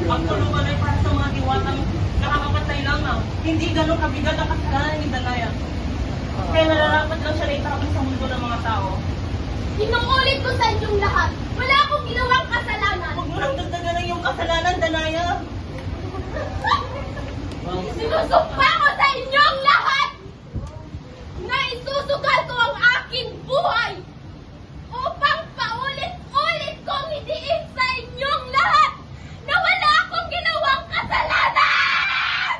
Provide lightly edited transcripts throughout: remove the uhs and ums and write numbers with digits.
Magtulungan ay para sa mga diwatang nakakapatay lamang. Hindi ganun kabigat ang kasalanan ni Danaya. Kaya nararapat lang siya na itapon sa mundo ng mga tao. Inuulit ko sa inyong lahat, wala akong ginawang kasalanan. Huwag mo nang dagdagan ang iyong kasalanan, Danaya. Sinusumpa ko sa inyong lahat na isusugal ko ang aking buhay upang paulit-ulit kong idiin sa inyong lahat na wala akong ginawang kasalanan!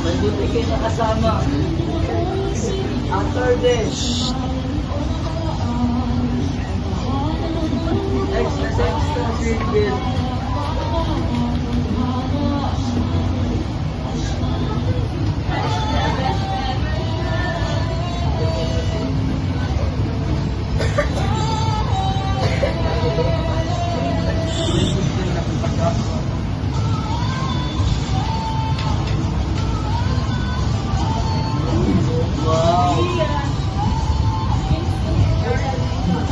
May buti kayo nakasama. After this. Extra circle. Wow!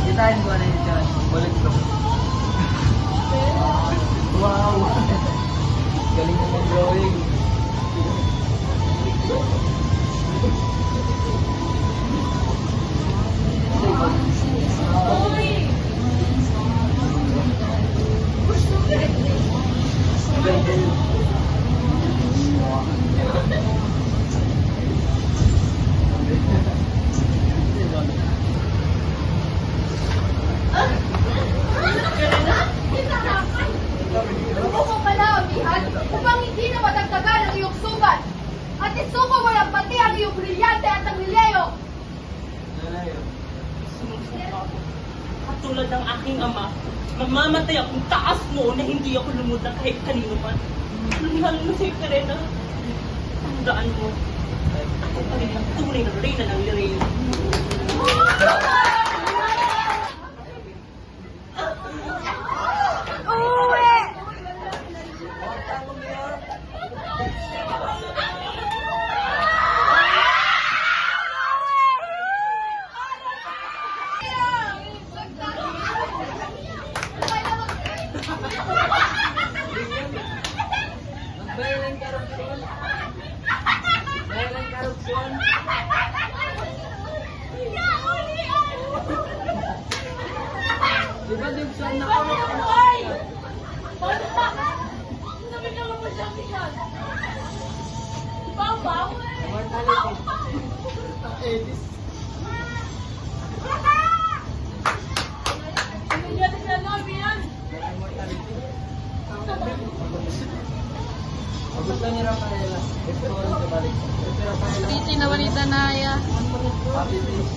Kitain ko na yun dyan. Balik ko. Wow! Galing mo mag-drawing. Gusto ko pala amihan upang hindi na madagdagan ang iyong sugat at isuko mo lang pati ang iyong brilyante at ang nileyo. Sinusumpa ko. Katulad ng aking ama, mamamatay akong taas mo na hindi ako lumutang kahit kanino man. Lalo na sa'yo, Karena. Tandaan mo, ako pa rin ang tunay na reyna ng Lireo. Violent corruption. Violent corruption. Diba Dibson na ako? Immortality. Gusto ni Rafaela. Gusto ko rin sa balik. Titi na Juanita Naya. Happy days.